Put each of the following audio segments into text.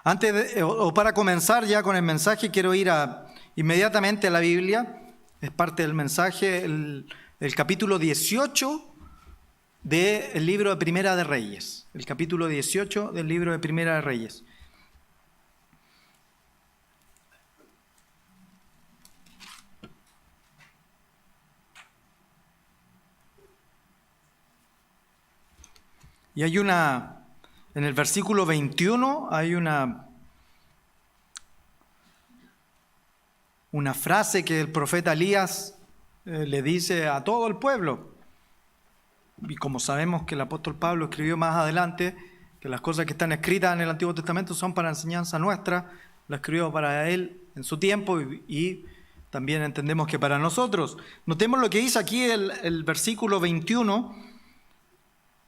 Para comenzar ya con el mensaje, quiero ir inmediatamente a la Biblia. Es parte del mensaje, el capítulo 18 del libro de Primera de Reyes. El capítulo 18 del libro de Primera de Reyes. Y en el versículo 21 hay una frase que el profeta Elías le dice a todo el pueblo. Y como sabemos que el apóstol Pablo escribió más adelante, que las cosas que están escritas en el Antiguo Testamento son para enseñanza nuestra, lo escribió para él en su tiempo y también entendemos que para nosotros. Notemos lo que dice aquí el versículo 21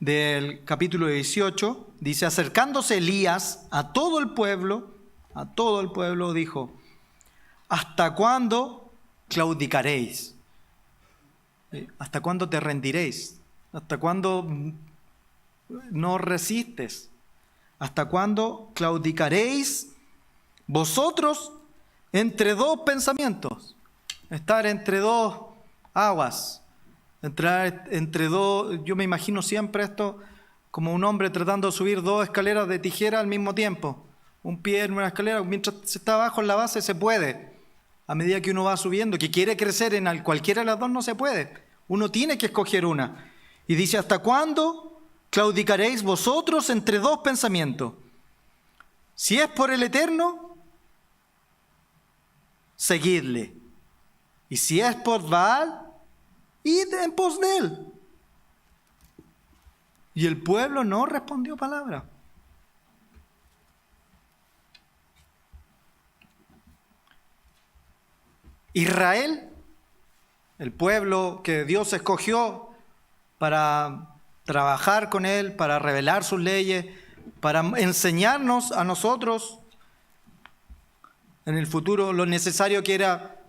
del capítulo 18, dice: acercándose Elías a todo el pueblo dijo: ¿hasta cuándo claudicaréis? ¿Hasta cuándo te rendiréis? ¿Hasta cuándo no resistes? ¿Hasta cuándo claudicaréis vosotros entre dos pensamientos? Estar entre dos aguas. Entrar entre dos, yo me imagino siempre esto como un hombre tratando de subir dos escaleras de tijera al mismo tiempo. Un pie en una escalera, mientras se está abajo en la base se puede. A medida que uno va subiendo, que quiere crecer en cualquiera de las dos, no se puede. Uno tiene que escoger una. Y dice: ¿hasta cuándo claudicaréis vosotros entre dos pensamientos? Si es por el Eterno, seguidle. Y si es por Baal, id en pos de él. Y el pueblo no respondió palabra. Israel, el pueblo que Dios escogió para trabajar con él, para revelar sus leyes, para enseñarnos a nosotros en el futuro lo necesario que era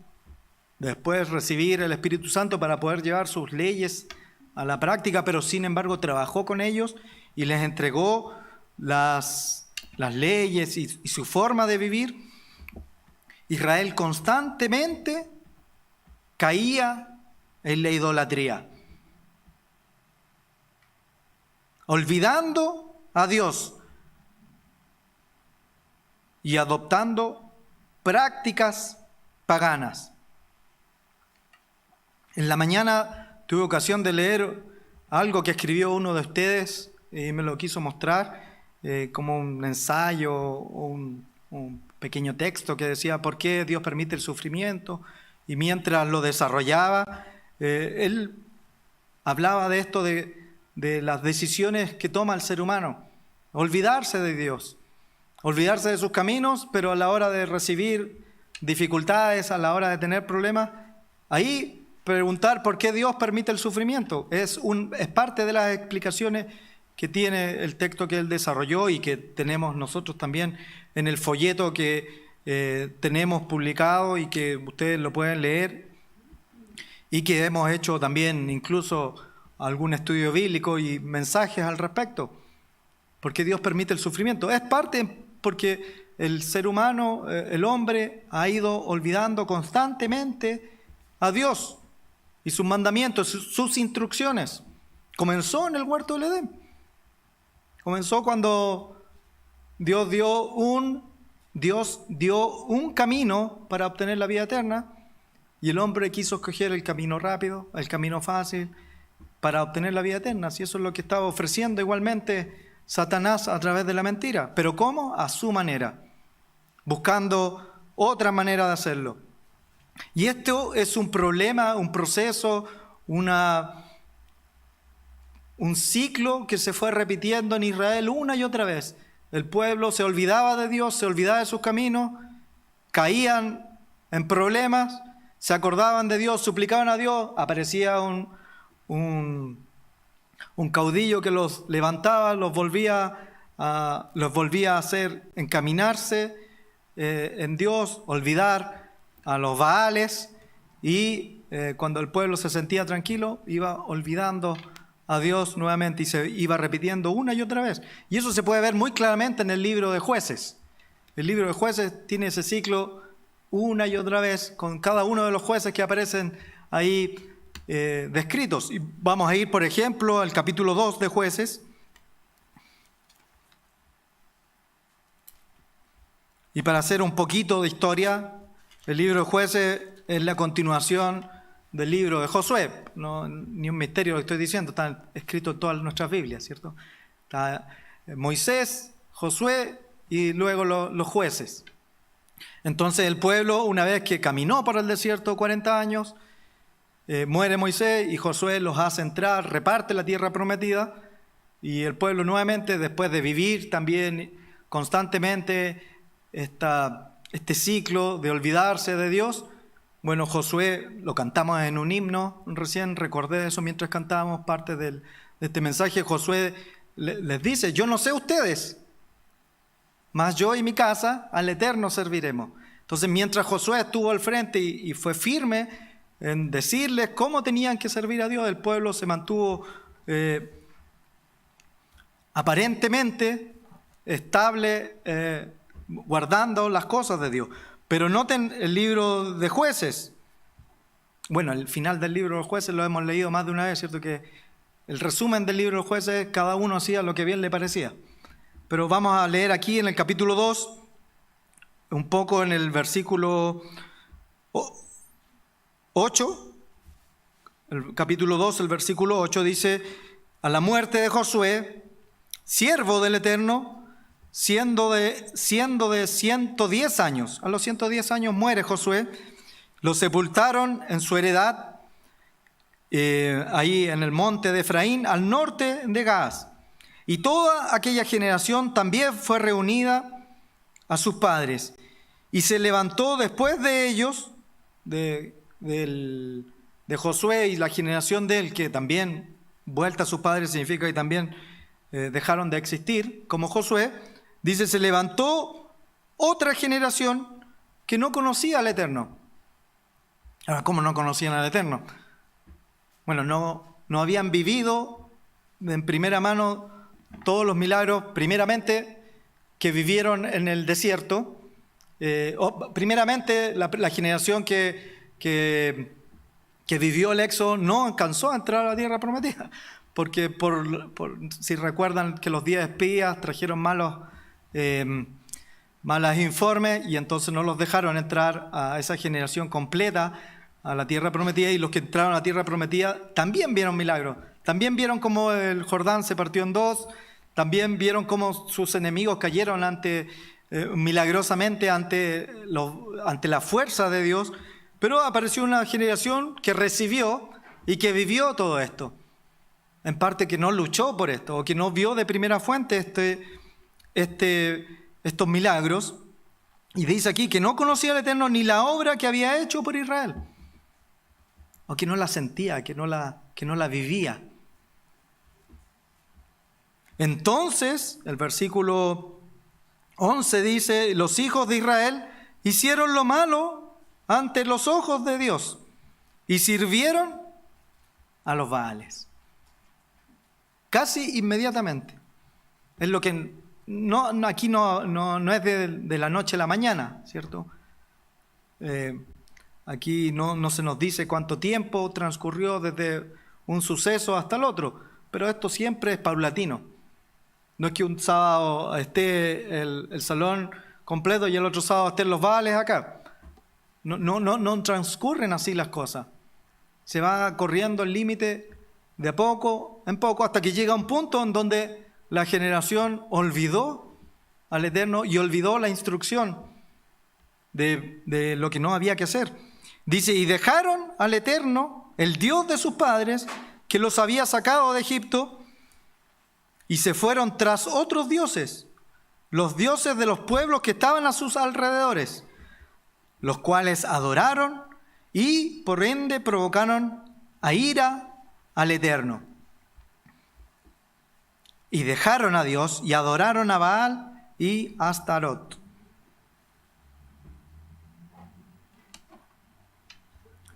después recibir el Espíritu Santo para poder llevar sus leyes a la práctica, pero sin embargo trabajó con ellos y les entregó las leyes y su forma de vivir. Israel constantemente caía en la idolatría, olvidando a Dios y adoptando prácticas paganas. En la mañana tuve ocasión de leer algo que escribió uno de ustedes y me lo quiso mostrar como un ensayo o un pequeño texto que decía por qué Dios permite el sufrimiento, y mientras lo desarrollaba, él hablaba de esto, de las decisiones que toma el ser humano, olvidarse de Dios, olvidarse de sus caminos, pero a la hora de recibir dificultades, a la hora de tener problemas, ahí preguntar por qué Dios permite el sufrimiento. Es parte de las explicaciones que tiene el texto que él desarrolló y que tenemos nosotros también en el folleto que tenemos publicado y que ustedes lo pueden leer, y que hemos hecho también incluso algún estudio bíblico y mensajes al respecto. ¿Por qué Dios permite el sufrimiento? Es parte porque el ser humano, el hombre, ha ido olvidando constantemente a Dios y sus mandamientos, sus instrucciones. Comenzó en el huerto del Edén. Comenzó cuando Dios dio un camino para obtener la vida eterna, y el hombre quiso escoger el camino rápido, el camino fácil para obtener la vida eterna. Si eso es lo que estaba ofreciendo igualmente Satanás a través de la mentira. ¿Pero cómo? A su manera, buscando otra manera de hacerlo. Y esto es un problema, un proceso, un ciclo que se fue repitiendo en Israel una y otra vez. El pueblo se olvidaba de Dios, se olvidaba de sus caminos, caían en problemas, se acordaban de Dios, suplicaban a Dios, aparecía un caudillo que los levantaba, los volvía a hacer encaminarse en Dios, olvidar a los Baales, y cuando el pueblo se sentía tranquilo, iba olvidando a Dios nuevamente y se iba repitiendo una y otra vez. Y eso se puede ver muy claramente en el libro de Jueces. El libro de Jueces tiene ese ciclo una y otra vez con cada uno de los jueces que aparecen ahí descritos. Y vamos a ir, por ejemplo, al capítulo 2 de Jueces. Y para hacer un poquito de historia, el libro de Jueces es la continuación del libro de Josué. No, ni un misterio lo que estoy diciendo, está escrito en todas nuestras Biblias, ¿cierto? Está Moisés, Josué y luego los jueces. Entonces el pueblo, una vez que caminó por el desierto 40 años, muere Moisés y Josué los hace entrar, reparte la tierra prometida, y el pueblo nuevamente, después de vivir también constantemente este ciclo de olvidarse de Dios, bueno, Josué, lo cantamos en un himno, recién recordé eso mientras cantábamos parte de este mensaje. Josué les dice: yo no sé ustedes, mas yo y mi casa al Eterno serviremos. Entonces, mientras Josué estuvo al frente y fue firme en decirles cómo tenían que servir a Dios, el pueblo se mantuvo aparentemente estable, guardando las cosas de Dios. Pero noten el libro de Jueces. Bueno, el final del libro de Jueces lo hemos leído más de una vez, ¿cierto? Que el resumen del libro de Jueces, cada uno hacía lo que bien le parecía. Pero vamos a leer aquí en el capítulo 2, un poco en el versículo 8. El capítulo 2, el versículo 8 dice: a la muerte de Josué, siervo del Eterno, siendo de 110 años. A los 110 años muere Josué. Lo sepultaron en su heredad, ahí en el monte de Efraín, al norte de Gaas. Y toda aquella generación también fue reunida a sus padres. Y se levantó después de ellos, de Josué y la generación de él, que también, vuelta a sus padres, significa que también dejaron de existir, como Josué. Dice: se levantó otra generación que no conocía al Eterno. Ahora, ¿cómo no conocían al Eterno? Bueno, no habían vivido en primera mano todos los milagros, primeramente, que vivieron en el desierto. Primeramente, la generación que vivió el éxodo no alcanzó a entrar a la tierra prometida, porque si recuerdan que los 10 espías trajeron malos informes, y entonces no los dejaron entrar a esa generación completa a la tierra prometida, y los que entraron a la tierra prometida también vieron milagros, también vieron cómo el Jordán se partió en dos, también vieron cómo sus enemigos cayeron milagrosamente ante la fuerza de Dios. Pero apareció una generación que recibió y que vivió todo esto, en parte que no luchó por esto, o que no vio de primera fuente estos milagros, y dice aquí que no conocía al Eterno ni la obra que había hecho por Israel, o que no la sentía, que no la vivía. Entonces, el versículo 11 dice: los hijos de Israel hicieron lo malo ante los ojos de Dios y sirvieron a los Baales. Casi inmediatamente. Es lo que aquí no es de la noche a la mañana, ¿cierto? Aquí no se nos dice cuánto tiempo transcurrió desde un suceso hasta el otro, pero esto siempre es paulatino. No es que un sábado esté el salón completo y el otro sábado estén los Baales acá. No transcurren así las cosas. Se va corriendo el límite de a poco en poco, hasta que llega un punto en donde la generación olvidó al Eterno y olvidó la instrucción de lo que no había que hacer. Dice: y dejaron al Eterno, el Dios de sus padres, que los había sacado de Egipto, y se fueron tras otros dioses, los dioses de los pueblos que estaban a sus alrededores, los cuales adoraron y por ende provocaron a ira al Eterno. Y dejaron a Dios y adoraron a Baal y a Astarot.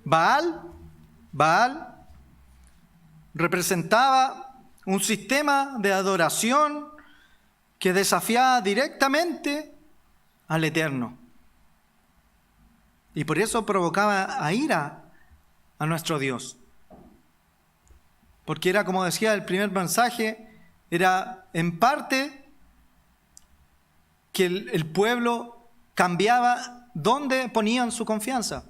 Baal representaba un sistema de adoración que desafiaba directamente al Eterno. Y por eso provocaba a ira a nuestro Dios. Porque era, como decía el primer mensaje, era en parte que el pueblo cambiaba dónde ponían su confianza.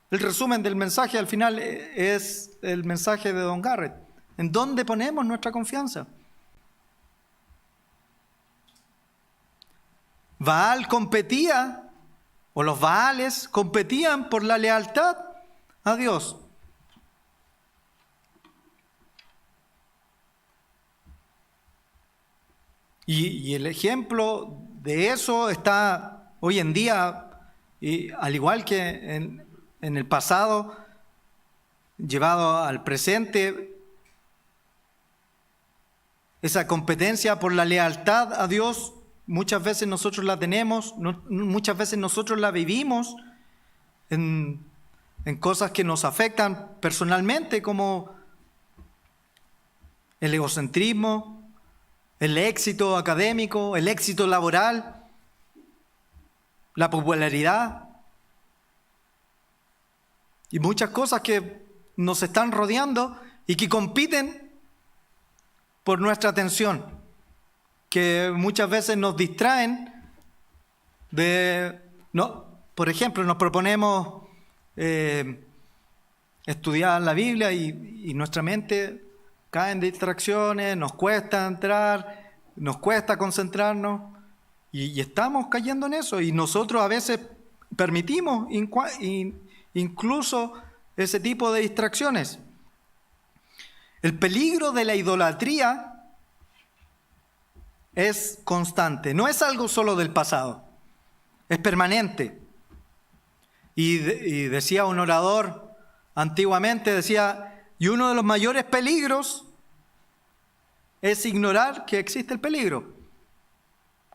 El resumen del mensaje al final es el mensaje de Don Garrett. ¿En dónde ponemos nuestra confianza? Baal competía, o los Baales competían por la lealtad a Dios. Y el ejemplo de eso está hoy en día, y al igual que en el pasado, llevado al presente, esa competencia por la lealtad a Dios, muchas veces nosotros la tenemos, muchas veces nosotros la vivimos en cosas que nos afectan personalmente, como el egocentrismo, el éxito académico, el éxito laboral, la popularidad y muchas cosas que nos están rodeando y que compiten por nuestra atención, que muchas veces nos distraen por ejemplo, nos proponemos estudiar la Biblia y nuestra mente cae en distracciones, nos cuesta entrar, nos cuesta concentrarnos y estamos cayendo en eso, y nosotros a veces permitimos incluso ese tipo de distracciones. El peligro de la idolatría es constante, no es algo solo del pasado, es permanente. Y decía un orador antiguamente, y uno de los mayores peligros es ignorar que existe el peligro.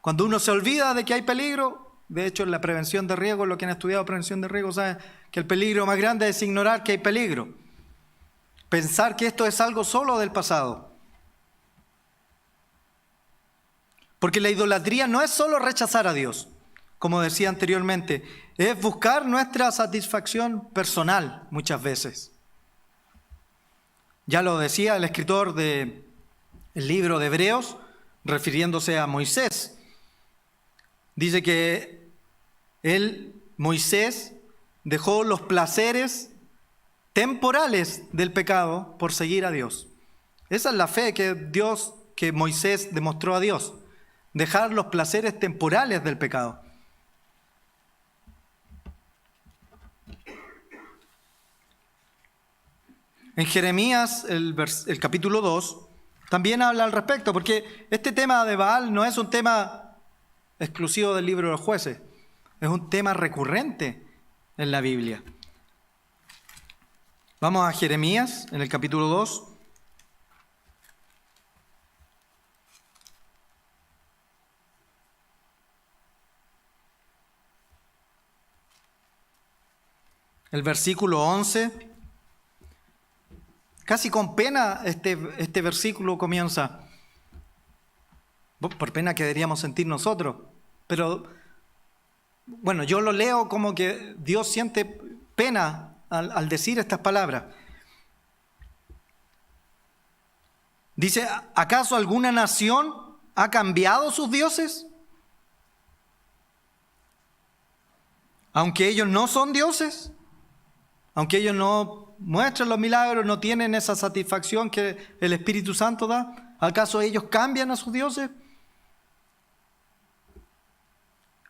Cuando uno se olvida de que hay peligro, de hecho en la prevención de riesgo, los que han estudiado prevención de riesgo saben que el peligro más grande es ignorar que hay peligro. Pensar que esto es algo solo del pasado. Porque la idolatría no es solo rechazar a Dios, como decía anteriormente, es buscar nuestra satisfacción personal muchas veces. Ya lo decía el escritor del libro de Hebreos, refiriéndose a Moisés. Dice que Moisés, dejó los placeres temporales del pecado por seguir a Dios. Esa es la fe que Moisés demostró a Dios. Dejar los placeres temporales del pecado. En Jeremías, el capítulo 2, también habla al respecto, porque este tema de Baal no es un tema exclusivo del libro de los jueces, es un tema recurrente en la Biblia. Vamos a Jeremías, en el capítulo 2. El versículo 11. Casi con pena este versículo comienza. Por pena que deberíamos sentir nosotros. Pero, bueno, yo lo leo como que Dios siente pena al decir estas palabras. Dice, ¿acaso alguna nación ha cambiado sus dioses? Aunque ellos no son dioses, aunque ellos no muestran los milagros, no tienen esa satisfacción que el Espíritu Santo da, ¿acaso ellos cambian a sus dioses?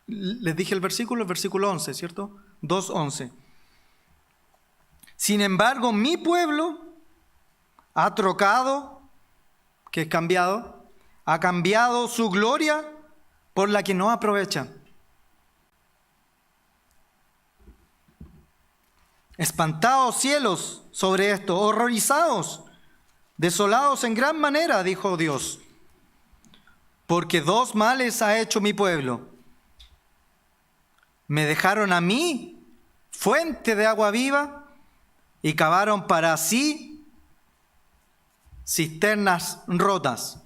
Les dije el versículo 11, ¿cierto? 2:11. Sin embargo, mi pueblo ha trocado, que es cambiado, ha cambiado su gloria por la que no aprovechan. Espantados cielos sobre esto, horrorizados, desolados en gran manera, dijo Dios, porque dos males ha hecho mi pueblo. Me dejaron a mí, fuente de agua viva, y cavaron para sí cisternas rotas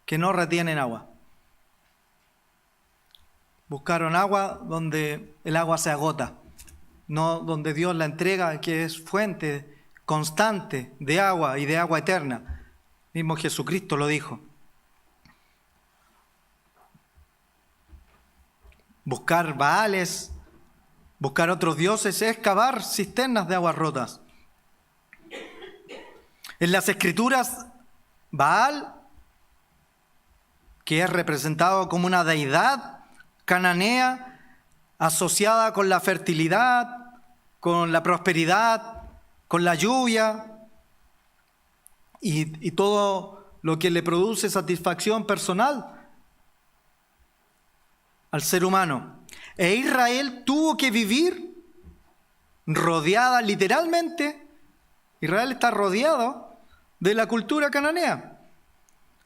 que no retienen agua. Buscaron agua donde el agua se agota, no donde Dios la entrega, que es fuente constante de agua y de agua eterna. Mismo Jesucristo lo dijo. Buscar Baales, buscar otros dioses, es cavar cisternas de aguas rotas. En las Escrituras, Baal, que es representado como una deidad cananea asociada con la fertilidad, con la prosperidad, con la lluvia y todo lo que le produce satisfacción personal al ser humano. E Israel tuvo que vivir rodeada literalmente. Israel está rodeado de la cultura cananea.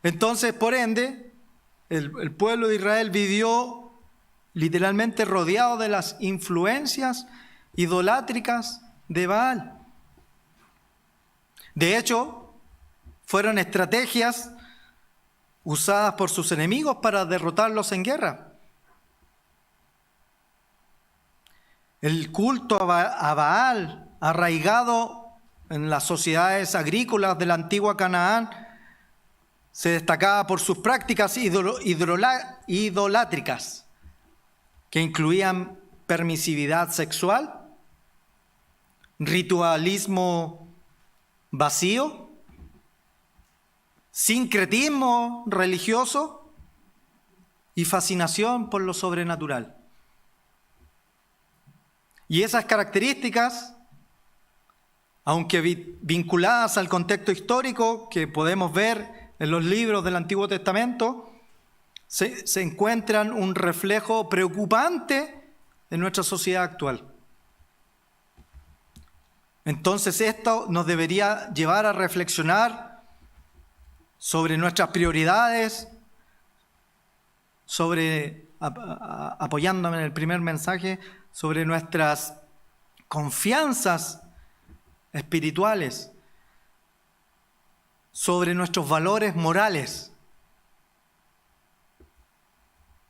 Entonces, por ende, el pueblo de Israel vivió literalmente rodeado de las influencias idolátricas de Baal. De hecho, fueron estrategias usadas por sus enemigos para derrotarlos en guerra. El culto a Baal, arraigado en las sociedades agrícolas de la antigua Canaán, se destacaba por sus prácticas idolátricas, que incluían permisividad sexual, ritualismo vacío, sincretismo religioso y fascinación por lo sobrenatural. Y esas características, aunque vinculadas al contexto histórico que podemos ver en los libros del Antiguo Testamento, se encuentran un reflejo preocupante en nuestra sociedad actual. Entonces esto nos debería llevar a reflexionar sobre nuestras prioridades, apoyándome en el primer mensaje, sobre nuestras confianzas espirituales, sobre nuestros valores morales.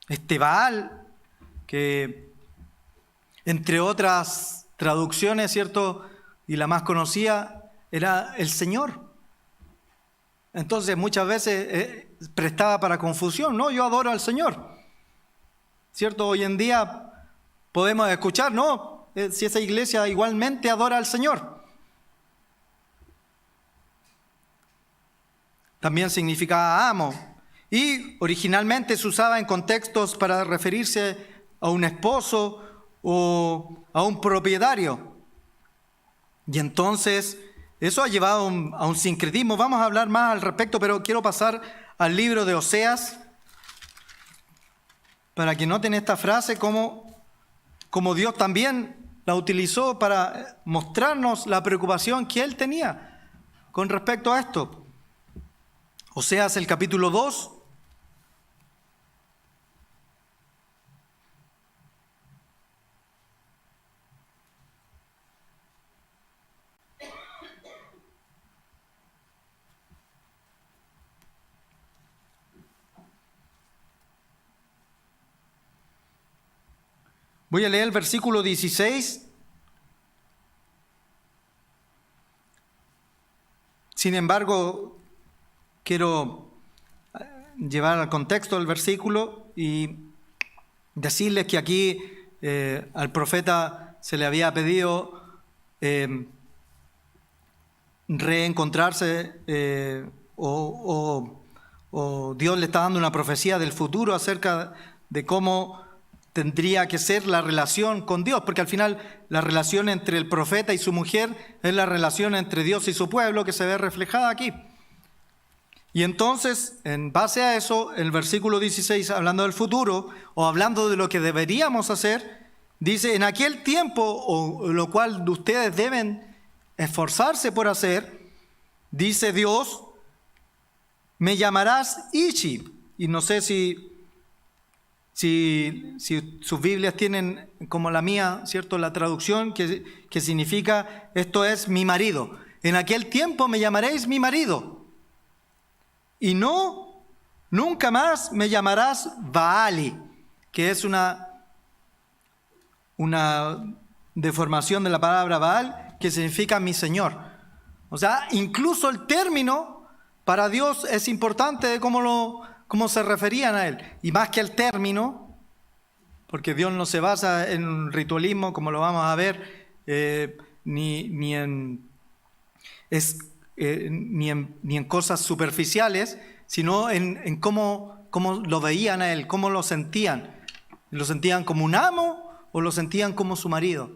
Este Baal, que entre otras traducciones, ¿cierto?, y la más conocida, era el Señor. Entonces muchas veces prestaba para confusión. No, yo adoro al Señor, ¿cierto? Hoy en día podemos escuchar, no, si esa iglesia igualmente adora al Señor. También significaba amo. Y originalmente se usaba en contextos para referirse a un esposo o a un propietario. Y entonces eso ha llevado a un sincretismo. Vamos a hablar más al respecto, pero quiero pasar al libro de Oseas para que noten esta frase como Dios también la utilizó para mostrarnos la preocupación que Él tenía con respecto a esto. Oseas, el capítulo 2. Voy a leer el versículo 16. Sin embargo, quiero llevar al contexto del versículo y decirles que aquí al profeta se le había pedido reencontrarse o Dios le está dando una profecía del futuro acerca de cómo tendría que ser la relación con Dios, porque al final la relación entre el profeta y su mujer es la relación entre Dios y su pueblo que se ve reflejada aquí. Y entonces, en base a eso, el versículo 16, hablando del futuro o hablando de lo que deberíamos hacer, dice: en aquel tiempo, o lo cual ustedes deben esforzarse por hacer, dice Dios, me llamarás Ishi. Y no sé si sus Biblias tienen, como la mía, ¿cierto?, la traducción que significa esto es mi marido. En aquel tiempo me llamaréis mi marido. Y nunca más me llamarás Baali, que es una una deformación de la palabra Baal que significa mi Señor. O sea, incluso el término para Dios es importante de cómo se referían a Él. Y más que el término, porque Dios no se basa en un ritualismo, como lo vamos a ver, ni en cosas superficiales, sino en cómo lo veían a Él, cómo lo sentían. ¿Lo sentían como un amo o lo sentían como su marido?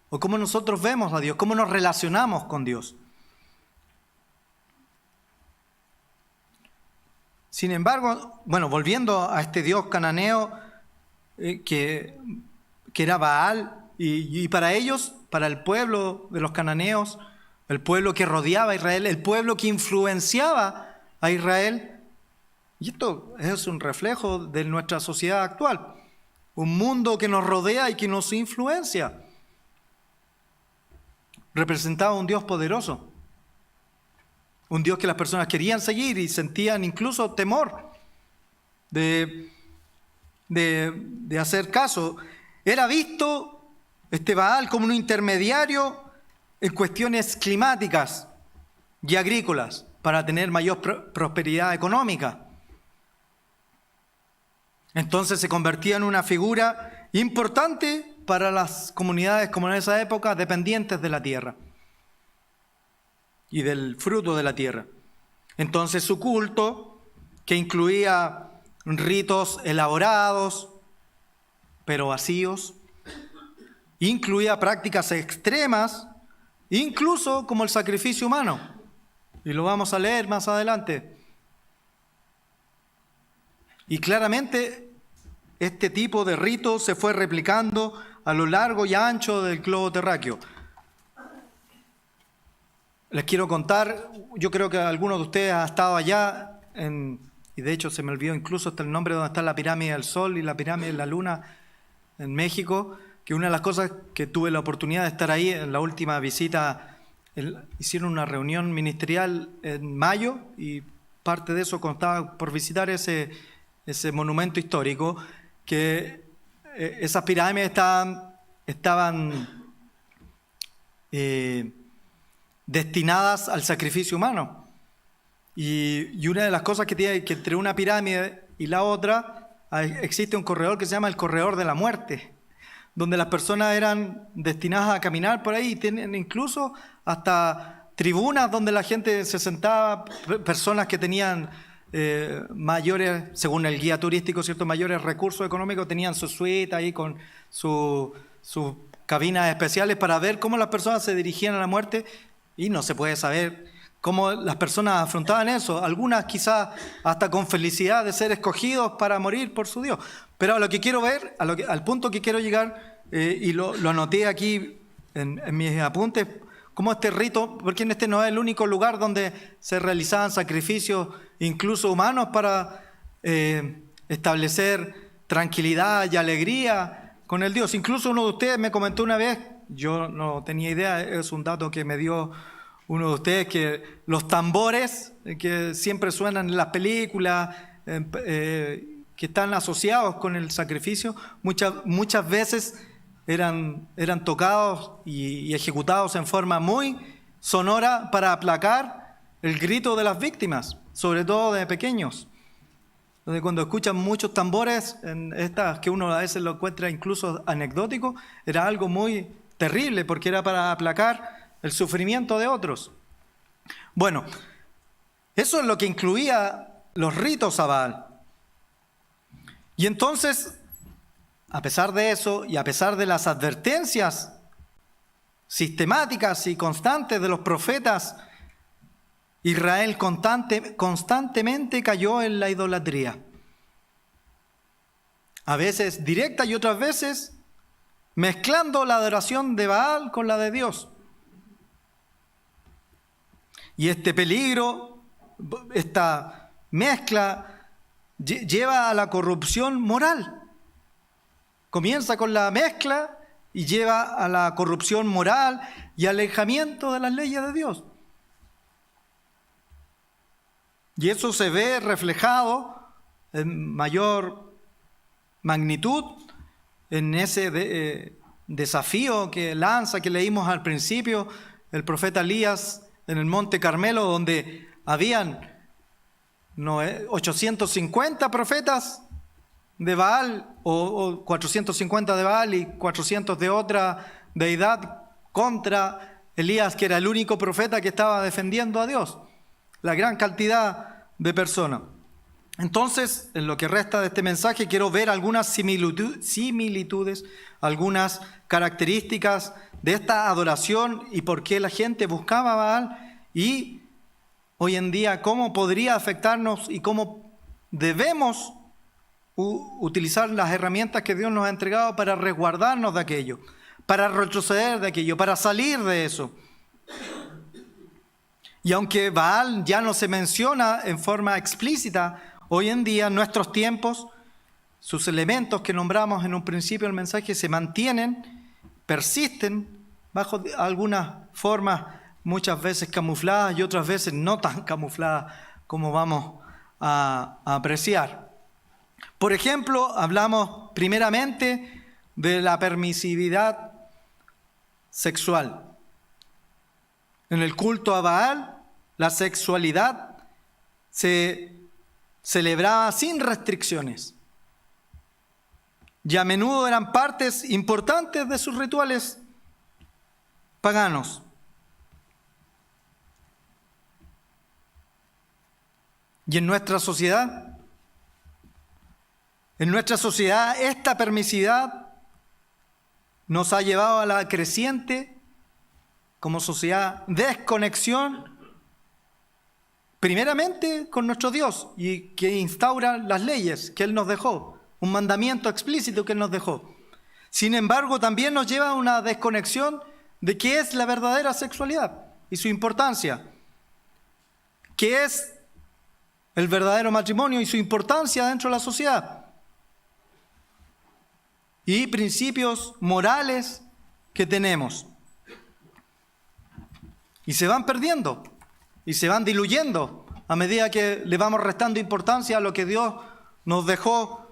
O cómo nosotros vemos a Dios, cómo nos relacionamos con Dios. Sin embargo, bueno, volviendo a este Dios cananeo que era Baal, y para ellos, para el pueblo de los cananeos, el pueblo que rodeaba a Israel, el pueblo que influenciaba a Israel, y esto es un reflejo de nuestra sociedad actual, un mundo que nos rodea y que nos influencia. Representaba un Dios poderoso, un Dios que las personas querían seguir y sentían incluso temor de hacer caso. Era visto este Baal como un intermediario en cuestiones climáticas y agrícolas para tener mayor prosperidad económica. Entonces se convertía en una figura importante para las comunidades, como en esa época, dependientes de la tierra y del fruto de la tierra. Entonces su culto, que incluía ritos elaborados, pero vacíos, incluía prácticas extremas, incluso como el sacrificio humano. Y lo vamos a leer más adelante. Y claramente este tipo de rito se fue replicando a lo largo y ancho del globo terráqueo. Les quiero contar, yo creo que algunos de ustedes han estado allá, y de hecho se me olvidó incluso hasta el nombre donde está la pirámide del Sol y la pirámide de la Luna en México, que una de las cosas que tuve la oportunidad de estar ahí en la última visita, hicieron una reunión ministerial en mayo y parte de eso constaba por visitar ese monumento histórico, que esas pirámides estaban destinadas al sacrificio humano. Y una de las cosas que tiene que entre una pirámide y la otra existe un corredor que se llama el corredor de la muerte, donde las personas eran destinadas a caminar por ahí y tienen incluso hasta tribunas donde la gente se sentaba, personas que tenían mayores, según el guía turístico, ciertos mayores recursos económicos, tenían su suite ahí con sus cabinas especiales para ver cómo las personas se dirigían a la muerte, y no se puede saber cómo las personas afrontaban eso, algunas quizás hasta con felicidad de ser escogidos para morir por su Dios. Pero a lo que quiero ver, al punto que quiero llegar, y lo anoté aquí en mis apuntes, como este rito, porque en este no es el único lugar donde se realizaban sacrificios incluso humanos para establecer tranquilidad y alegría con el Dios. Incluso uno de ustedes me comentó una vez, yo no tenía idea, es un dato que me dio uno de ustedes, que los tambores que siempre suenan en las películas, que están asociados con el sacrificio, muchas veces eran tocados y ejecutados en forma muy sonora para aplacar el grito de las víctimas, sobre todo de pequeños. Entonces, cuando escuchan muchos tambores, en estas que uno a veces lo encuentra incluso anecdótico, era algo muy terrible porque era para aplacar el sufrimiento de otros. Bueno, eso es lo que incluía los ritos a Baal. Y entonces, a pesar de eso y a pesar de las advertencias sistemáticas y constantes de los profetas, Israel constantemente cayó en la idolatría. A veces directa y otras veces mezclando la adoración de Baal con la de Dios. Y este peligro, esta mezcla, lleva a la corrupción moral. Comienza con la mezcla y lleva a la corrupción moral y alejamiento de las leyes de Dios. Y eso se ve reflejado en mayor magnitud en ese desafío que lanza, que leímos al principio, el profeta Elías en el Monte Carmelo, donde habían 850 profetas de Baal, o 450 de Baal y 400 de otra deidad contra Elías, que era el único profeta que estaba defendiendo a Dios. La gran cantidad de personas. Entonces, en lo que resta de este mensaje, quiero ver algunas similitudes, algunas características de esta adoración y por qué la gente buscaba a Baal, y hoy en día cómo podría afectarnos y cómo debemos utilizar las herramientas que Dios nos ha entregado para resguardarnos de aquello, para retroceder de aquello, para salir de eso. Y aunque Baal ya no se menciona en forma explícita, hoy en día, en nuestros tiempos, sus elementos que nombramos en un principio del mensaje se mantienen, persisten bajo algunas formas, muchas veces camufladas y otras veces no tan camufladas como vamos a apreciar. Por ejemplo, hablamos primeramente de la permisividad sexual. En el culto a Baal, la sexualidad se celebraba sin restricciones y a menudo eran partes importantes de sus rituales paganos. Y en nuestra sociedad esta permisividad nos ha llevado a la creciente, como sociedad, desconexión, primeramente con nuestro Dios, y que instaura las leyes que Él nos dejó, un mandamiento explícito que Él nos dejó. Sin embargo, también nos lleva a una desconexión de qué es la verdadera sexualidad y su importancia, qué es el verdadero matrimonio y su importancia dentro de la sociedad, y principios morales que tenemos. Y se van perdiendo y se van diluyendo a medida que le vamos restando importancia a lo que Dios nos dejó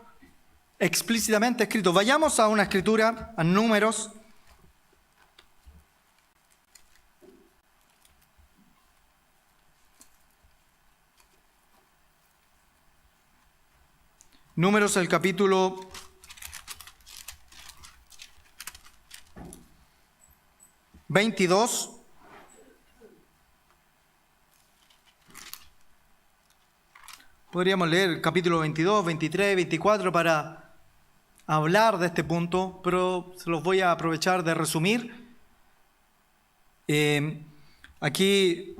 explícitamente escrito. Vayamos a una escritura, a Números. Números, el capítulo 22. Podríamos leer el capítulo 22, 23, 24 para hablar de este punto, pero se los voy a aprovechar de resumir. Aquí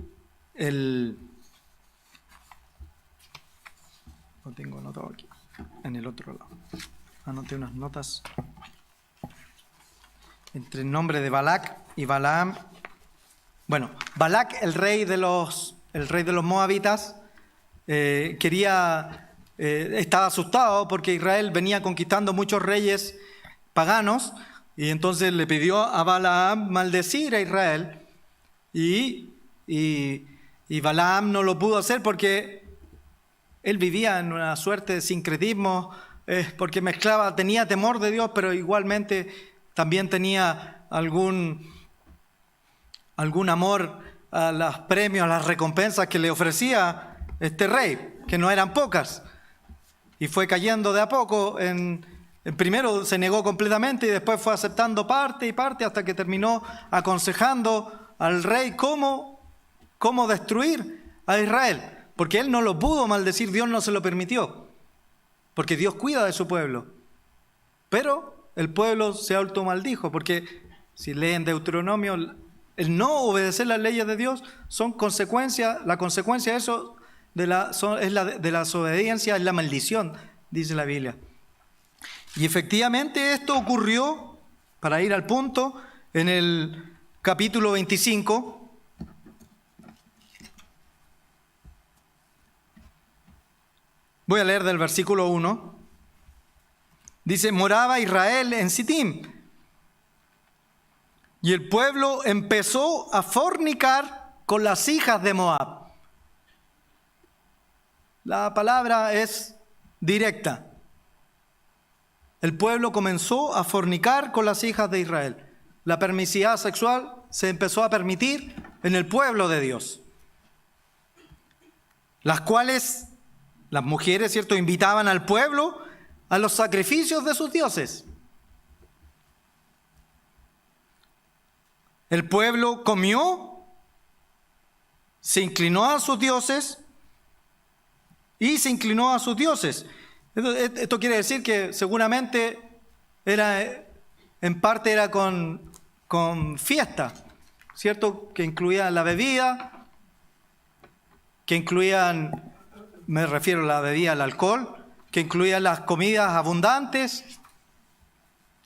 lo tengo anotado aquí, en el otro lado. Anoté unas notas entre el nombre de Balac y Balaam. Bueno, Balac, el rey de los moabitas, estaba asustado porque Israel venía conquistando muchos reyes paganos, y entonces le pidió a Balaam maldecir a Israel, y Balaam no lo pudo hacer porque él vivía en una suerte de sincretismo, porque tenía temor de Dios, pero igualmente también tenía algún amor a los premios, a las recompensas que le ofrecía este rey, que no eran pocas. Y fue cayendo de a poco. Primero se negó completamente y después fue aceptando parte y parte hasta que terminó aconsejando al rey cómo destruir a Israel. Porque él no lo pudo maldecir, Dios no se lo permitió. Porque Dios cuida de su pueblo. Pero el pueblo se automaldijo, porque si leen Deuteronomio, el no obedecer las leyes de Dios la consecuencia de eso de la desobediencia es la maldición, dice la Biblia. Y efectivamente esto ocurrió, para ir al punto, en el capítulo 25. Voy a leer del versículo 1. Dice: moraba Israel en Sitim, y el pueblo empezó a fornicar con las hijas de Moab. La palabra es directa. el pueblo comenzó a fornicar con las hijas de Israel. La permisividad sexual se empezó a permitir en el pueblo de Dios, las cuales las mujeres, ¿cierto?, invitaban al pueblo a los sacrificios de sus dioses. El pueblo comió, se inclinó a sus dioses y se inclinó a sus dioses. Esto quiere decir que seguramente en parte era con fiesta, ¿cierto? Que incluían la bebida, que incluían, me refiero a la bebida, al alcohol, que incluían las comidas abundantes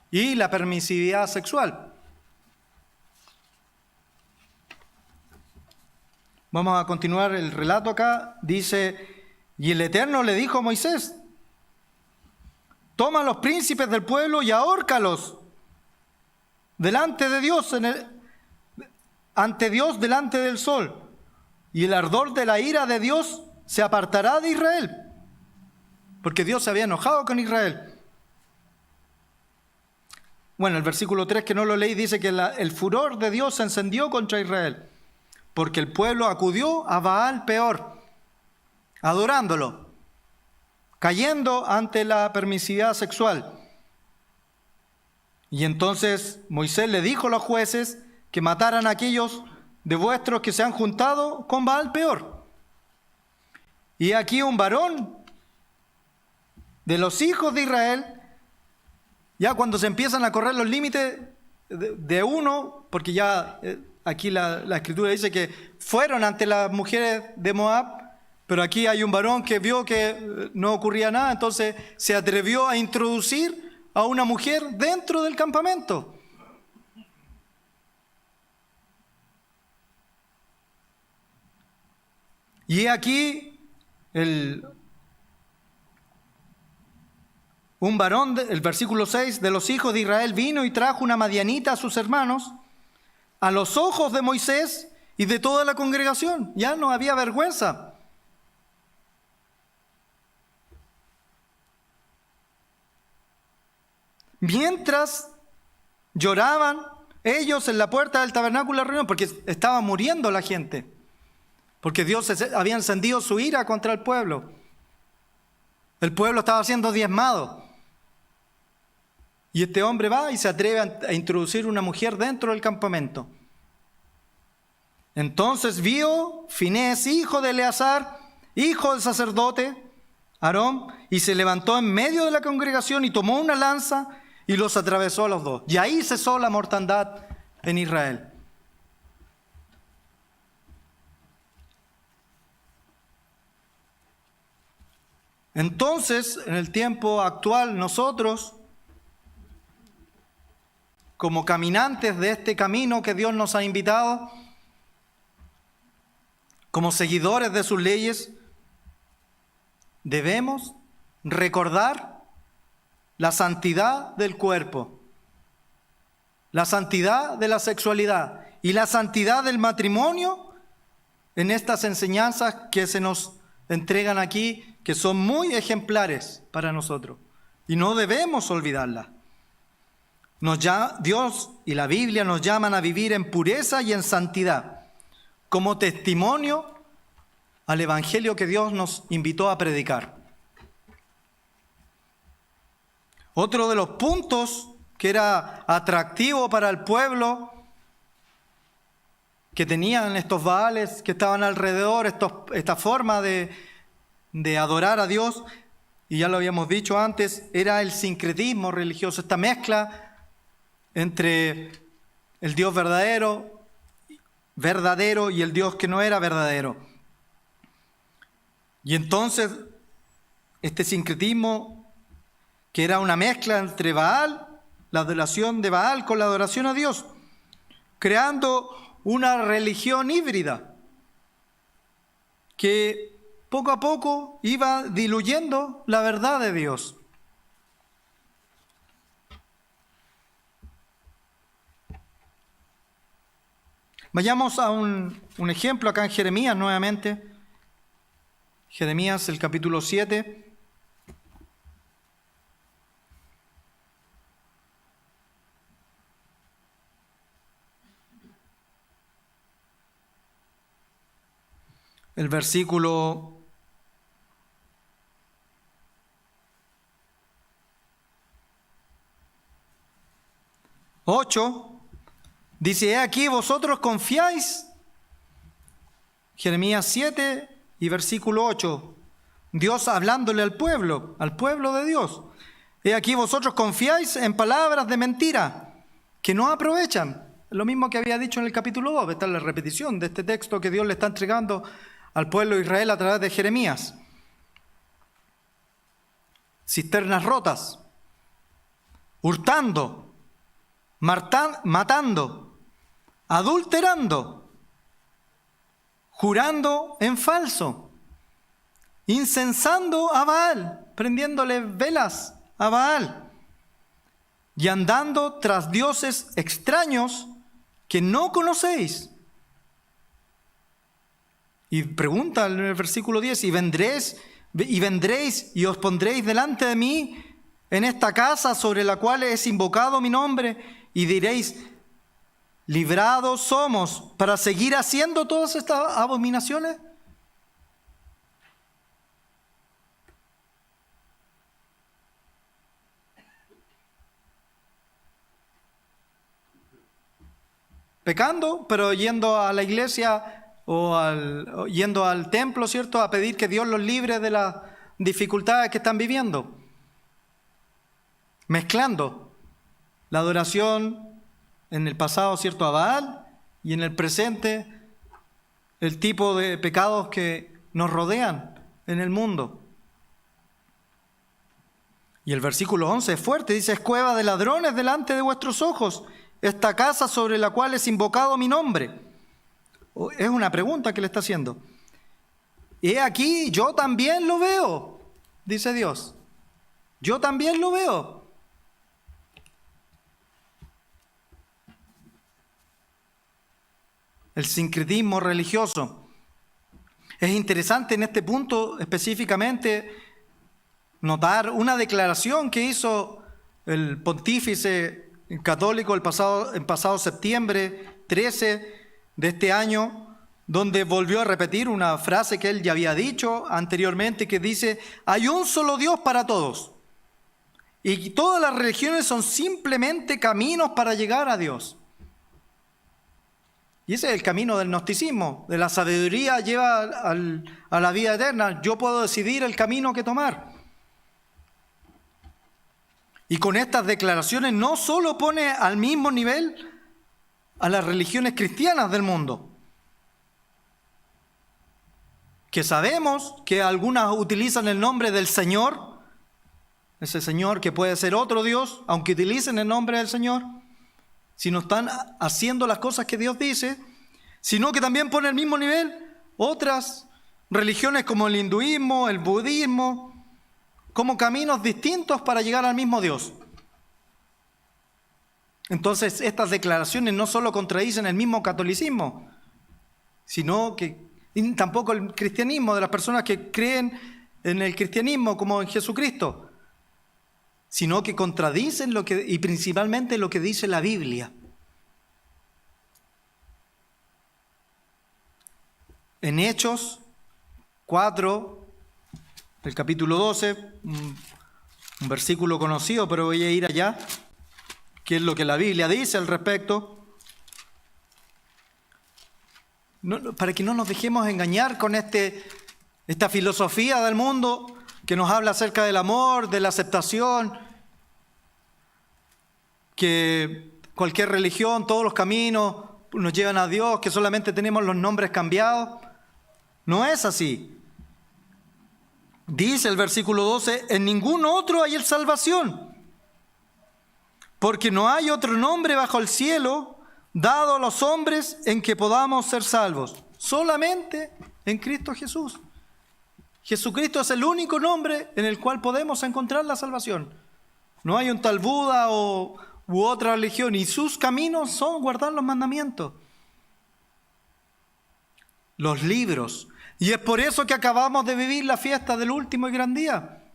y la permisividad sexual. Vamos a continuar el relato acá. Dice, y el Eterno le dijo a Moisés, toma a los príncipes del pueblo y ahórcalos delante de Dios, ante Dios delante del sol, y el ardor de la ira de Dios se apartará de Israel, porque Dios se había enojado con Israel. Bueno, el versículo 3, que no lo leí, dice que el furor de Dios se encendió contra Israel, porque el pueblo acudió a Baal Peor, adorándolo, cayendo ante la permisividad sexual. Y entonces Moisés le dijo a los jueces que mataran a aquellos de vuestros que se han juntado con Baal Peor. Y aquí un varón de los hijos de Israel, ya cuando se empiezan a correr los límites de uno, porque ya aquí la escritura dice que fueron ante las mujeres de Moab, pero aquí hay un varón que vio que no ocurría nada, entonces se atrevió a introducir a una mujer dentro del campamento. Y aquí un varón, el versículo 6, de los hijos de Israel vino y trajo una madianita a sus hermanos, a los ojos de Moisés y de toda la congregación. Ya no había vergüenza. Mientras lloraban ellos en la puerta del tabernáculo de la reunión, porque estaba muriendo la gente, porque Dios había encendido su ira contra el pueblo. El pueblo estaba siendo diezmado. Y este hombre va y se atreve a introducir una mujer dentro del campamento. Entonces vio Finés, hijo de Eleazar, hijo del sacerdote Aarón, y se levantó en medio de la congregación y tomó una lanza y los atravesó a los dos. Y ahí cesó la mortandad en Israel. Entonces, en el tiempo actual, nosotros, como caminantes de este camino que Dios nos ha invitado, como seguidores de sus leyes, debemos recordar la santidad del cuerpo, la santidad de la sexualidad y la santidad del matrimonio en estas enseñanzas que se nos entregan aquí, que son muy ejemplares para nosotros, y no debemos olvidarlas. Dios y la Biblia nos llaman a vivir en pureza y en santidad, como testimonio al evangelio que Dios nos invitó a predicar. Otro de los puntos que era atractivo para el pueblo, que tenían estos baales que estaban alrededor, esta forma de adorar a Dios, y ya lo habíamos dicho antes, era el sincretismo religioso, esta mezcla entre el Dios verdadero y el Dios que no era verdadero. Y entonces, este sincretismo, que era una mezcla entre Baal, la adoración de Baal, con la adoración a Dios, creando una religión híbrida que poco a poco iba diluyendo la verdad de Dios. Vayamos a un ejemplo acá en Jeremías nuevamente. Jeremías, el capítulo 7. el versículo 8, dice: he aquí vosotros confiáis. Jeremías 7 y versículo 8. Dios hablándole al pueblo de Dios. He aquí vosotros confiáis en palabras de mentira que no aprovechan. Lo mismo que había dicho en el capítulo 2. Esta es la repetición de este texto que Dios le está entregando al pueblo de Israel a través de Jeremías. Cisternas rotas, hurtando, matando, adulterando, jurando en falso, incensando a Baal, prendiéndole velas a Baal, y andando tras dioses extraños que no conocéis. Y pregunta en el versículo 10: y vendréis y os pondréis delante de mí en esta casa sobre la cual es invocado mi nombre, y diréis: librados somos, para seguir haciendo todas estas abominaciones. Pecando, pero yendo a la iglesia o yendo al templo, ¿cierto?, a pedir que Dios los libre de las dificultades que están viviendo. Mezclando la adoración en el pasado, ¿cierto?, a Baal, y en el presente el tipo de pecados que nos rodean en el mundo. Y el versículo 11 es fuerte, dice: es cueva de ladrones delante de vuestros ojos esta casa sobre la cual es invocado mi nombre. Es una pregunta que le está haciendo. He aquí, yo también lo veo, dice Dios. Yo también lo veo. El sincretismo religioso. Es interesante en este punto específicamente notar una declaración que hizo el pontífice católico el pasado septiembre 13 de este año, donde volvió a repetir una frase que él ya había dicho anteriormente, que dice: hay un solo Dios para todos, y todas las religiones son simplemente caminos para llegar a Dios. Y ese es el camino del gnosticismo, de la sabiduría lleva a la vida eterna. Yo puedo decidir el camino que tomar. Y con estas declaraciones no solo pone al mismo nivel a las religiones cristianas del mundo, que sabemos que algunas utilizan el nombre del Señor, ese Señor que puede ser otro Dios, aunque utilicen el nombre del Señor, si no están haciendo las cosas que Dios dice, sino que también pone al mismo nivel otras religiones como el hinduismo, el budismo, como caminos distintos para llegar al mismo Dios. Entonces, estas declaraciones no solo contradicen el mismo catolicismo, sino que tampoco el cristianismo, de las personas que creen en el cristianismo como en Jesucristo, sino que contradicen y principalmente lo que dice la Biblia. En Hechos 4, el capítulo 12, un versículo conocido, pero voy a ir allá, que es lo que la Biblia dice al respecto. Para que no nos dejemos engañar con esta filosofía del mundo que nos habla acerca del amor, de la aceptación, que cualquier religión, todos los caminos nos llevan a Dios, que solamente tenemos los nombres cambiados. No es así. Dice el versículo 12: en ningún otro hay salvación, porque no hay otro nombre bajo el cielo dado a los hombres en que podamos ser salvos. Solamente en Cristo Jesús. Jesucristo es el único nombre en el cual podemos encontrar la salvación. No hay un tal Buda u otra religión, y sus caminos son guardar los mandamientos, los libros. Y es por eso que acabamos de vivir la fiesta del último y gran día,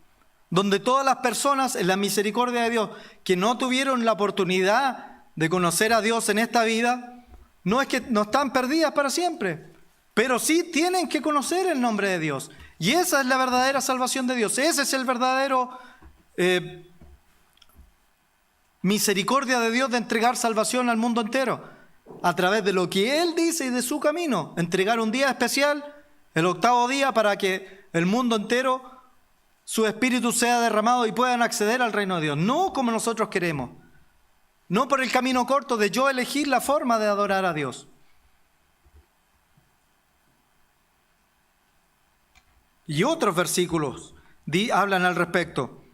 donde todas las personas, en la misericordia de Dios, que no tuvieron la oportunidad de conocer a Dios en esta vida, no es que no están perdidas para siempre, Pero sí tienen que conocer el nombre de Dios. Y esa es la verdadera salvación de Dios. Ese es el verdadero misericordia de Dios de entregar salvación al mundo entero. A través de lo que Él dice y de su camino. Entregar un día especial, el 8º día, para que el mundo entero, su espíritu sea derramado y puedan acceder al reino de Dios. No como nosotros queremos. No por el camino corto de yo elegir la forma de adorar a Dios. Y otros versículos hablan al respecto.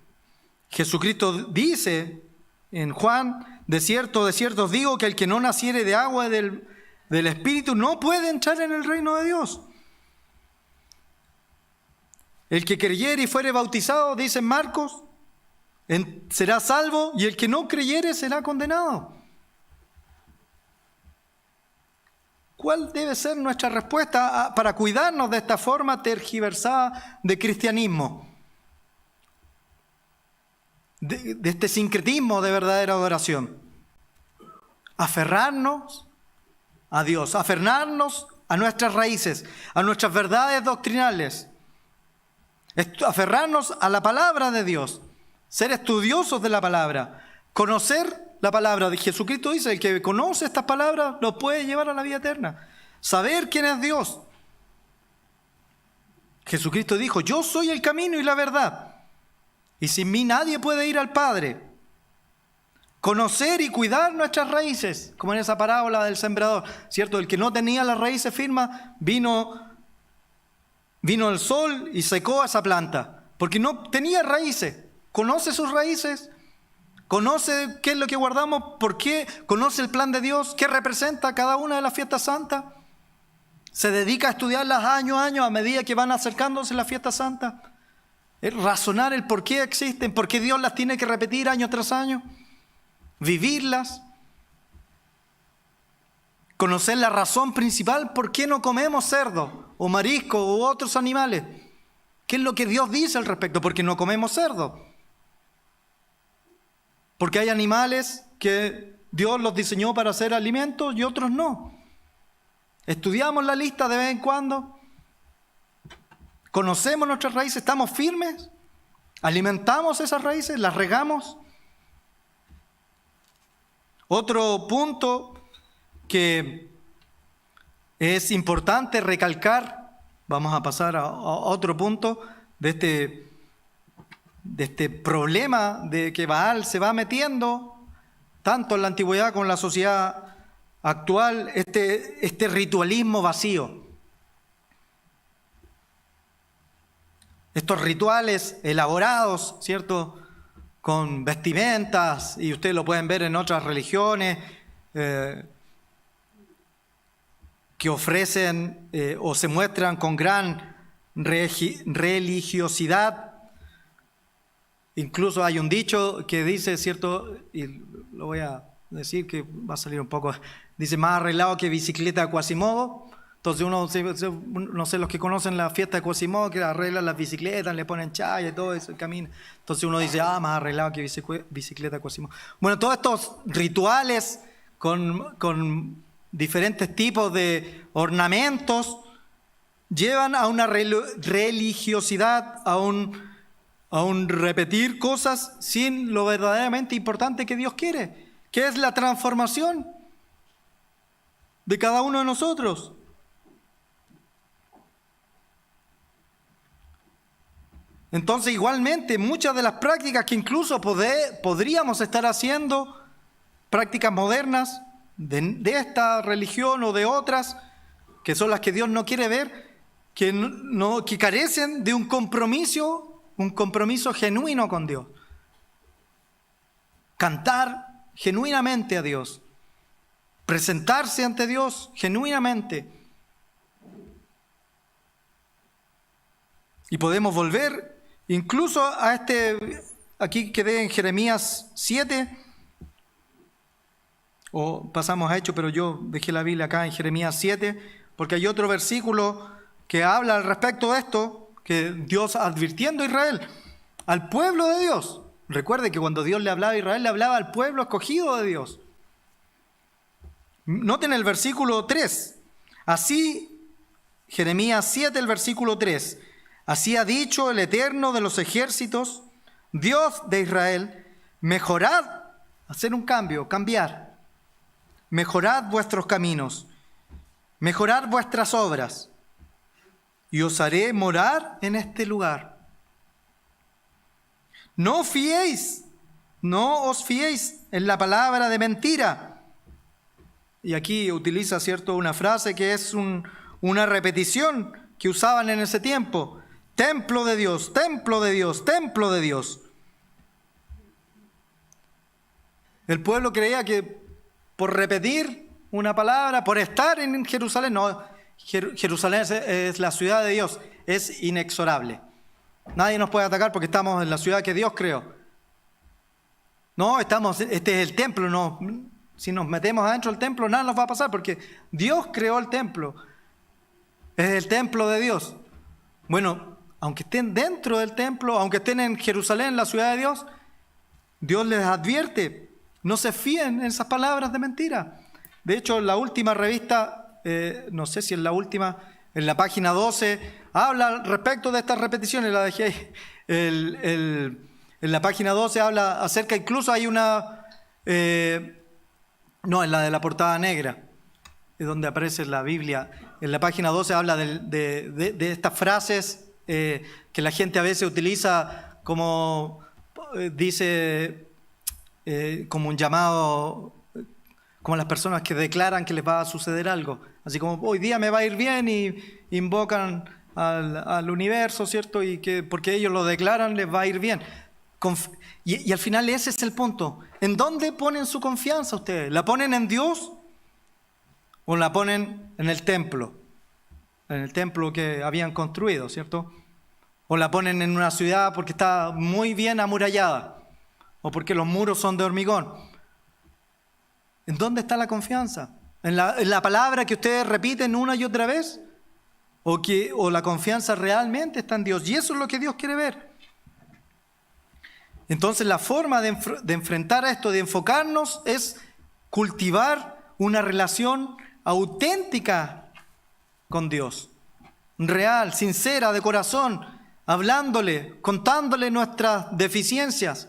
Jesucristo dice en Juan: de cierto os digo que el que no naciere de agua y del Espíritu no puede entrar en el reino de Dios. El que creyere y fuere bautizado, dice Marcos, será salvo, y el que no creyere será condenado. ¿Cuál debe ser nuestra respuesta para cuidarnos de esta forma tergiversada de cristianismo? De este sincretismo de verdadera adoración. Aferrarnos a Dios, aferrarnos a nuestras raíces, a nuestras verdades doctrinales, aferrarnos a la palabra de Dios, ser estudiosos de la palabra, conocer la palabra. Jesucristo dice: el que conoce estas palabras lo puede llevar a la vida eterna. Saber quién es Dios. Jesucristo dijo: yo soy el camino y la verdad, y sin mí nadie puede ir al Padre. Conocer y cuidar nuestras raíces, como en esa parábola del sembrador, ¿cierto? El que no tenía las raíces firmes, vino el sol y secó a esa planta, porque no tenía raíces. Conoce sus raíces, conoce qué es lo que guardamos, por qué, conoce el plan de Dios, qué representa cada una de las fiestas santas. Se dedica a estudiarlas año a año a medida que van acercándose las fiestas santas. Es razonar el por qué existen, por qué Dios las tiene que repetir año tras año. Vivirlas. Conocer la razón principal por qué no comemos cerdo o marisco u otros animales. ¿Qué es lo que Dios dice al respecto? Porque no comemos cerdo. Porque hay animales que Dios los diseñó para hacer alimentos y otros no. Estudiamos la lista de vez en cuando. Conocemos nuestras raíces, estamos firmes, alimentamos esas raíces, las regamos. Otro punto que es importante recalcar, vamos a pasar a otro punto de este problema de que Baal se va metiendo tanto en la antigüedad como en la sociedad actual, este ritualismo vacío. Estos rituales elaborados, ¿cierto?, con vestimentas, y ustedes lo pueden ver en otras religiones, que ofrecen o se muestran con gran religiosidad. Incluso hay un dicho que dice, ¿cierto?, y lo voy a decir que va a salir un poco, dice: más arreglado que bicicleta de Quasimodo. Entonces no sé, los que conocen la fiesta de Quasimodo, que arreglan las bicicletas, le ponen chaya y todo eso, camina. Entonces uno dice: más arreglado que bicicleta de Quasimodo. Bueno, todos estos rituales con diferentes tipos de ornamentos llevan a una religiosidad, a un repetir cosas sin lo verdaderamente importante que Dios quiere, que es la transformación de cada uno de nosotros. Entonces, igualmente, muchas de las prácticas que incluso podríamos estar haciendo, prácticas modernas de esta religión o de otras, que son las que Dios no quiere ver, que carecen de un compromiso genuino con Dios. Cantar genuinamente a Dios, presentarse ante Dios genuinamente. Y podemos volver incluso a aquí quedé en Jeremías 7, o pasamos a Hechos, pero yo dejé la Biblia acá en Jeremías 7, porque hay otro versículo que habla al respecto de esto, que Dios advirtiendo a Israel, al pueblo de Dios. Recuerde que cuando Dios le hablaba a Israel, le hablaba al pueblo escogido de Dios. Noten el versículo 3. Así Jeremías 7, el versículo 3. Así ha dicho el Eterno de los ejércitos, Dios de Israel, mejorad, hacer un cambio, cambiar. Mejorad vuestros caminos, mejorad vuestras obras, y os haré morar en este lugar. No os fiéis en la palabra de mentira. Y aquí utiliza, ¿cierto?, una frase que es una repetición que usaban en ese tiempo. Templo de Dios, templo de Dios, templo de Dios. El pueblo creía que por repetir una palabra, por estar en Jerusalén, no, Jerusalén es la ciudad de Dios, es inexorable. Nadie nos puede atacar porque estamos en la ciudad que Dios creó. No, este es el templo, no. Si nos metemos adentro del templo, nada nos va a pasar porque Dios creó el templo. Es el templo de Dios. Bueno, aunque estén dentro del templo, aunque estén en Jerusalén, la ciudad de Dios, Dios les advierte, no se fíen en esas palabras de mentira. De hecho, la última revista, no sé si es la última, en la página 12, habla respecto de estas repeticiones, la dejé ahí. En la página 12 habla acerca, incluso hay una, no, en la de la portada negra, es donde aparece la Biblia. En la página 12 habla de estas frases que la gente a veces utiliza como, dice, como un llamado, como las personas que declaran que les va a suceder algo. Así como, hoy día me va a ir bien, y invocan al universo, ¿cierto? Y que porque ellos lo declaran, les va a ir bien. Y al final ese es el punto. ¿En dónde ponen su confianza ustedes? ¿La ponen en Dios o la ponen en el templo? En el templo que habían construido, ¿cierto? O la ponen en una ciudad porque está muy bien amurallada o porque los muros son de hormigón. ¿En dónde está la confianza? ¿En la palabra que ustedes repiten una y otra vez? ¿O la confianza realmente está en Dios? Y eso es lo que Dios quiere ver. Entonces la forma de enfrentar a esto, de enfocarnos, es cultivar una relación auténtica con Dios. Real, sincera, de corazón, hablándole, contándole nuestras deficiencias,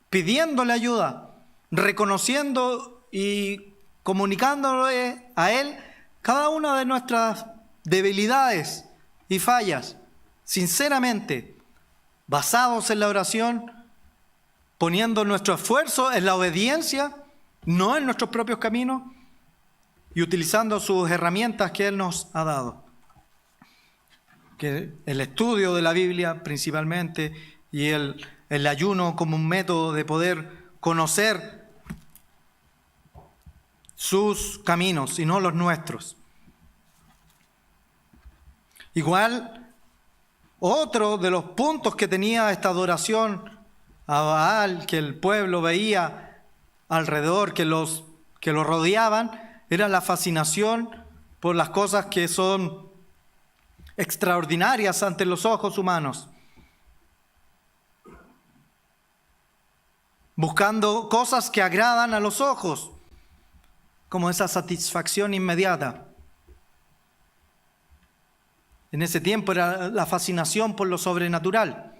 pidiéndole ayuda, reconociendo y comunicándole a Él cada una de nuestras debilidades y fallas, sinceramente, basados en la oración, poniendo nuestro esfuerzo en la obediencia, no en nuestros propios caminos, y utilizando sus herramientas que Él nos ha dado. Que el estudio de la Biblia principalmente y el ayuno como un método de poder conocer sus caminos y no los nuestros. Igual, otro de los puntos que tenía esta adoración a Baal, que el pueblo veía alrededor, que lo rodeaban, era la fascinación por las cosas que son extraordinarias ante los ojos humanos. Buscando cosas que agradan a los ojos, como esa satisfacción inmediata. En ese tiempo era la fascinación por lo sobrenatural.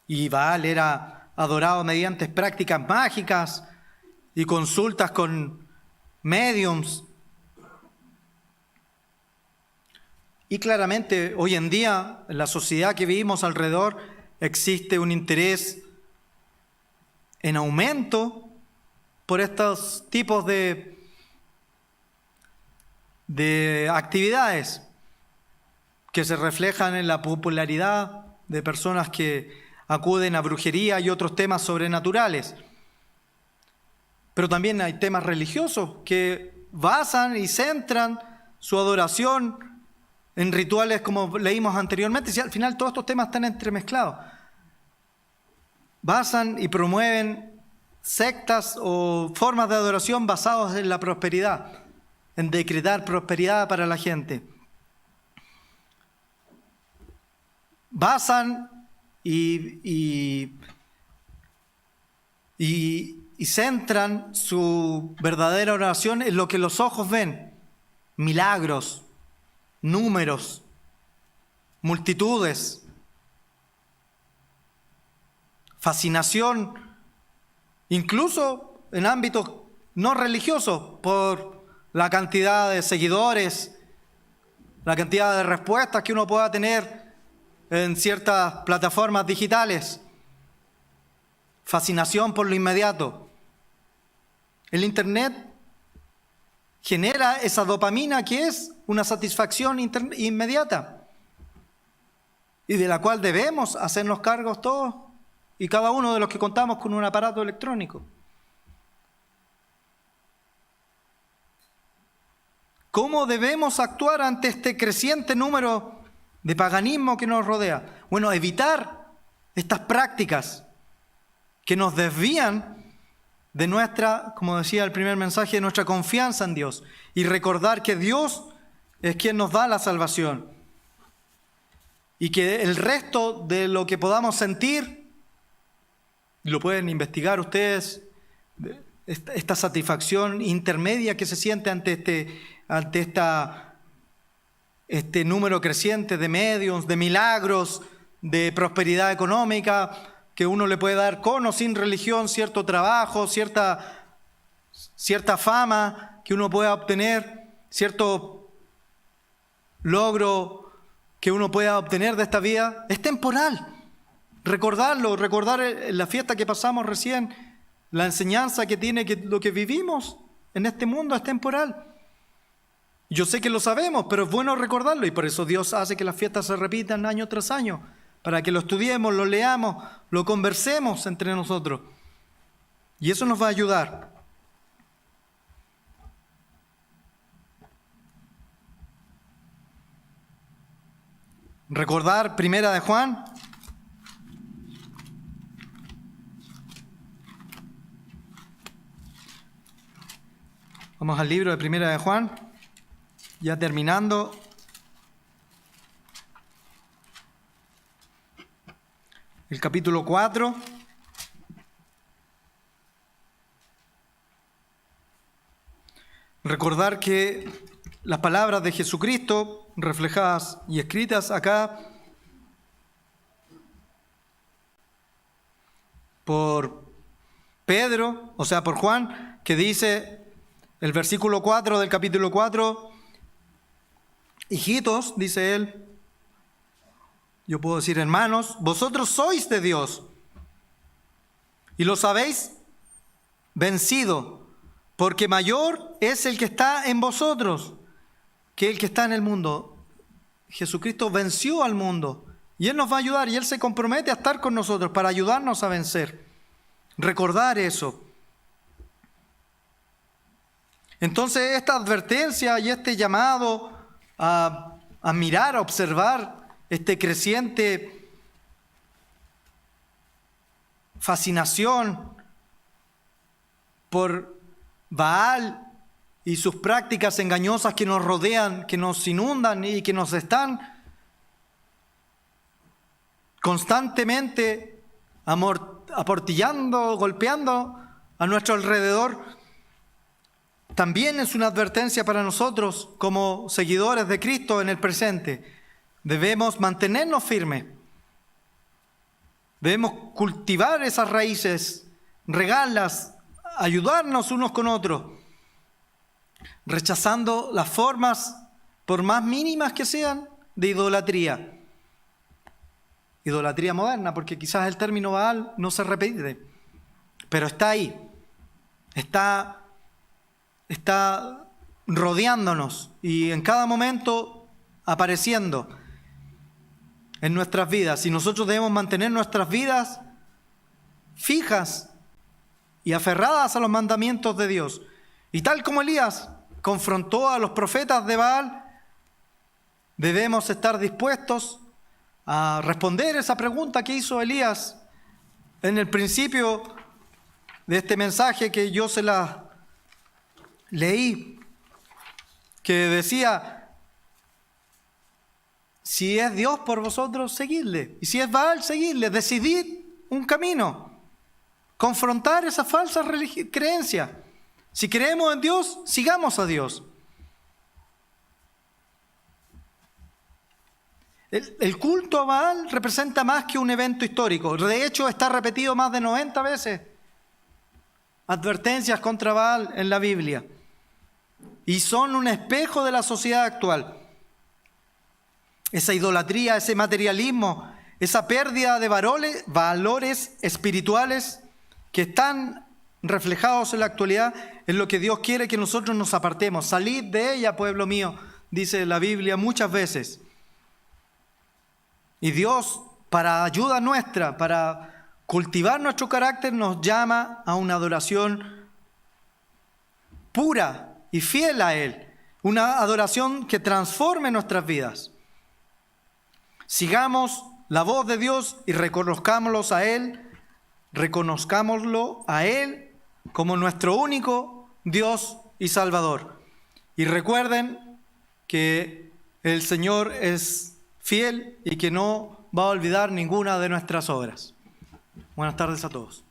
Y Baal era adorado mediante prácticas mágicas y consultas con médiums. Y claramente hoy en día, en la sociedad que vivimos alrededor, existe un interés en aumento por estos tipos de actividades que se reflejan en la popularidad de personas que acuden a brujería y otros temas sobrenaturales. Pero también hay temas religiosos que basan y centran su adoración en rituales como leímos anteriormente. Si al final todos estos temas están entremezclados. Basan y promueven sectas o formas de adoración basadas en la prosperidad, en decretar prosperidad para la gente. Basan y centran su verdadera oración en lo que los ojos ven, milagros, números, multitudes, fascinación, incluso en ámbitos no religiosos, por la cantidad de seguidores, la cantidad de respuestas que uno pueda tener en ciertas plataformas digitales. Fascinación por lo inmediato. El Internet genera esa dopamina que es una satisfacción inmediata y de la cual debemos hacernos cargos todos y cada uno de los que contamos con un aparato electrónico. ¿Cómo debemos actuar ante este creciente número de paganismo que nos rodea? Bueno, evitar estas prácticas que nos desvían de nuestra, como decía el primer mensaje, de nuestra confianza en Dios y recordar que Dios es quien nos da la salvación y que el resto de lo que podamos sentir, lo pueden investigar ustedes, esta satisfacción intermedia que se siente ante este número creciente de medios, de milagros, de prosperidad económica, que uno le puede dar con o sin religión, cierto trabajo, cierta fama que uno pueda obtener, cierto logro que uno pueda obtener de esta vida, es temporal. Recordar la fiesta que pasamos recién, la enseñanza que tiene que lo que vivimos en este mundo es temporal. Yo sé que lo sabemos, pero es bueno recordarlo y por eso Dios hace que las fiestas se repitan año tras año, para que lo estudiemos, lo leamos, lo conversemos entre nosotros. Y eso nos va a ayudar. Recordar Primera de Juan. Vamos al libro de Primera de Juan, ya terminando. El capítulo 4. Recordar que las palabras de Jesucristo, reflejadas y escritas acá por Pedro, o sea, por Juan, que dice el versículo 4 del capítulo 4, hijitos, dice él, yo puedo decir hermanos, vosotros sois de Dios y los habéis vencido, porque mayor es el que está en vosotros que el que está en el mundo. Jesucristo venció al mundo y Él nos va a ayudar y Él se compromete a estar con nosotros para ayudarnos a vencer. Recordar eso. Entonces esta advertencia y este llamado a mirar, a observar este creciente fascinación por Baal y sus prácticas engañosas que nos rodean, que nos inundan y que nos están constantemente aportillando, golpeando a nuestro alrededor, también es una advertencia para nosotros como seguidores de Cristo en el presente. Debemos mantenernos firmes. Debemos cultivar esas raíces, regarlas, ayudarnos unos con otros, rechazando las formas, por más mínimas que sean, de idolatría. Idolatría moderna, porque quizás el término Baal no se repite, pero está ahí, está rodeándonos y en cada momento apareciendo en nuestras vidas. Y nosotros debemos mantener nuestras vidas fijas y aferradas a los mandamientos de Dios. Y tal como Elías confrontó a los profetas de Baal, debemos estar dispuestos a responder esa pregunta que hizo Elías en el principio de este mensaje que yo se la leí, que decía: si es Dios por vosotros, seguidle, y si es Baal, seguidle, decidid un camino, confrontar esa falsa creencia. Si creemos en Dios, sigamos a Dios. El culto a Baal representa más que un evento histórico. De hecho, está repetido más de 90 veces. Advertencias contra Baal en la Biblia. Y son un espejo de la sociedad actual. Esa idolatría, ese materialismo, esa pérdida de valores espirituales que están reflejados en la actualidad, es lo que Dios quiere que nosotros nos apartemos. Salid de ella, pueblo mío, dice la Biblia muchas veces. Y Dios, para ayuda nuestra, para cultivar nuestro carácter, nos llama a una adoración pura y fiel a Él. Una adoración que transforme nuestras vidas. Sigamos la voz de Dios y reconozcámoslo a Él como nuestro único Dios y Salvador. Y recuerden que el Señor es fiel y que no va a olvidar ninguna de nuestras obras. Buenas tardes a todos.